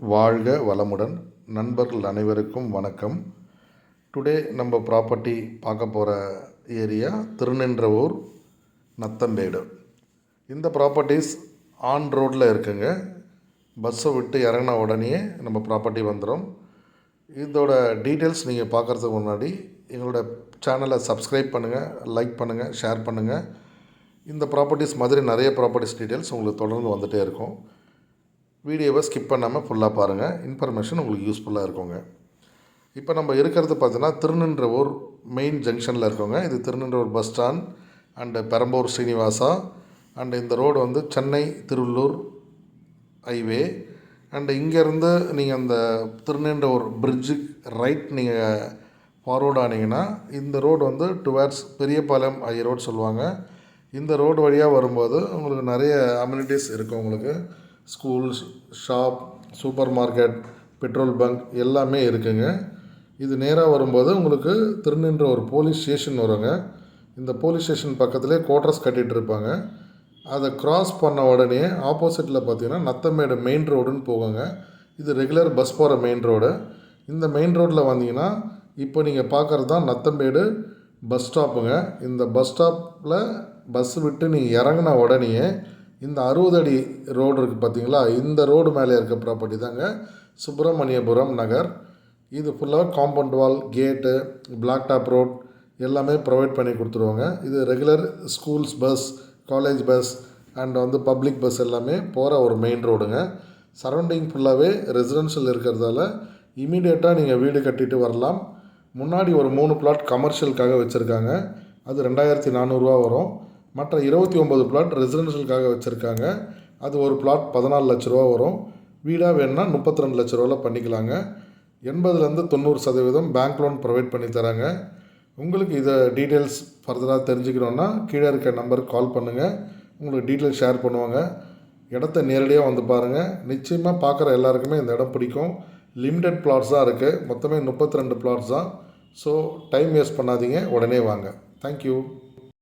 வாழ்க வளமுடன். நண்பர்கள் அனைவருக்கும் வணக்கம். டுடே நம்ம ப்ராப்பர்ட்டி பார்க்க போகிற ஏரியா திருநின்றவூர் நத்தம்பேடு. இந்த ப்ராப்பர்ட்டிஸ் ஆன் ரோட்டில் இருக்குங்க. பஸ்ஸை விட்டு இறங்கின உடனே நம்ம ப்ராப்பர்ட்டி வந்துடும். இதோட டீட்டெயில்ஸ் நீங்கள் பார்க்குறதுக்கு முன்னாடி எங்களோட சேனலை சப்ஸ்கிரைப் பண்ணுங்கள், லைக் பண்ணுங்கள், ஷேர் பண்ணுங்கள். இந்த ப்ராப்பர்ட்டிஸ் மாதிரி நிறைய ப்ராப்பர்ட்டிஸ் டீட்டெயில்ஸ் உங்களுக்கு தொடர்ந்து வந்துகிட்டே இருக்கும். வீடியோவை ஸ்கிப் பண்ணாமல் ஃபுல்லாக பாருங்கள். இன்ஃபர்மேஷன் உங்களுக்கு யூஸ்ஃபுல்லாக இருக்குங்க. இப்போ நம்ம இருக்கிறது பார்த்தீங்கன்னா திருநின்றவூர் மெயின் ஜங்ஷனில் இருக்கோங்க. இது Thiruninravur bus stand and Perambur Srinivasa and இந்த ரோடு வந்து சென்னை திருவள்ளூர் ஹைவே. அண்டு இங்கேருந்து நீங்கள் அந்த திருநின்றவூர் பிரிட்ஜுக்கு ரைட் நீங்கள் ஃபார்வர்ட் ஆனீங்கன்னா இந்த ரோடு வந்து டுவர்ட்ஸ் பெரியபாளையம் ரோடு சொல்லுவாங்க. இந்த ரோடு வழியாக வரும்போது உங்களுக்கு நிறைய அம்யூனிட்டிஸ் இருக்குது. உங்களுக்கு schools, shop, super market, petrol bunk எல்லாமே இருக்குங்க. இது நேராக வரும்போது உங்களுக்கு திருநின்றவூர் போலீஸ் ஸ்டேஷன் வருங்க. இந்த போலீஸ் ஸ்டேஷன் பக்கத்துலேயே குவார்ட்டர்ஸ் கட்டிகிட்டு இருப்பாங்க. அதை க்ராஸ் பண்ண உடனே ஆப்போசிட்டில் பார்த்தீங்கன்னா நத்தம்பேடு மெயின் ரோடுன்னு போகுங்க. இது ரெகுலர் பஸ் போகிற மெயின் ரோடு. இந்த மெயின் ரோட்டில் வந்தீங்கன்னா இப்போ நீங்கள் பார்க்குறது தான் நத்தம்பேடு பஸ் ஸ்டாப்புங்க. இந்த பஸ் ஸ்டாப்பில் பஸ் விட்டு நீங்கள் இறங்கின உடனே இந்த 60 அடி ரோடு இருக்குது பார்த்தீங்களா, இந்த ரோடு மேலே இருக்க ப்ராப்பர்ட்டி தாங்க சுப்பிரமணியபுரம் நகர். இது ஃபுல்லாக காம்பவுண்ட் வால், கேட்டு, பிளாக் டாப் ரோட் எல்லாமே ப்ரொவைட் பண்ணி கொடுத்துருவாங்க. இது regular schools bus, college bus and வந்து பப்ளிக் பஸ் எல்லாமே போகிற ஒரு மெயின் ரோடுங்க. சரௌண்டிங் ஃபுல்லாகவே ரெசிடென்ஷியல் இருக்கிறதால இமீடியட்டாக நீங்கள் வீடு கட்டிட்டு வரலாம். முன்னாடி ஒரு 3 பிளாட் கமர்ஷியலுக்காக வச்சுருக்காங்க. அது 2400 வரும். மற்ற 29 பிளாட் ரெசிடென்ஷியலுக்காக வச்சுருக்காங்க. அது ஒரு பிளாட் 14 லட்ச ரூபா வரும். வீடாக வேணுன்னா 32 லட்ச ரூபாவில் பண்ணிக்கலாங்க. 80-90% பேங்க் லோன் ப்ரொவைட் பண்ணி தராங்க. உங்களுக்கு இதை டீட்டெயில்ஸ் ஃபர்தராக தெரிஞ்சுக்கணுன்னா கீழே இருக்க நம்பருக்கு கால் பண்ணுங்கள். உங்களுக்கு டீட்டெயில்ஸ் ஷேர் பண்ணுவாங்க. இடத்த நேரடியாக வந்து பாருங்கள். நிச்சயமாக பார்க்குற எல்லாருக்குமே இந்த இடம் பிடிக்கும். லிமிடெட் பிளாட்ஸ் தான் இருக்குது. மொத்தமே 32 பிளாட்ஸ் தான். ஸோ டைம் வேஸ்ட் பண்ணாதீங்க, உடனே வாங்க. தேங்க்யூ.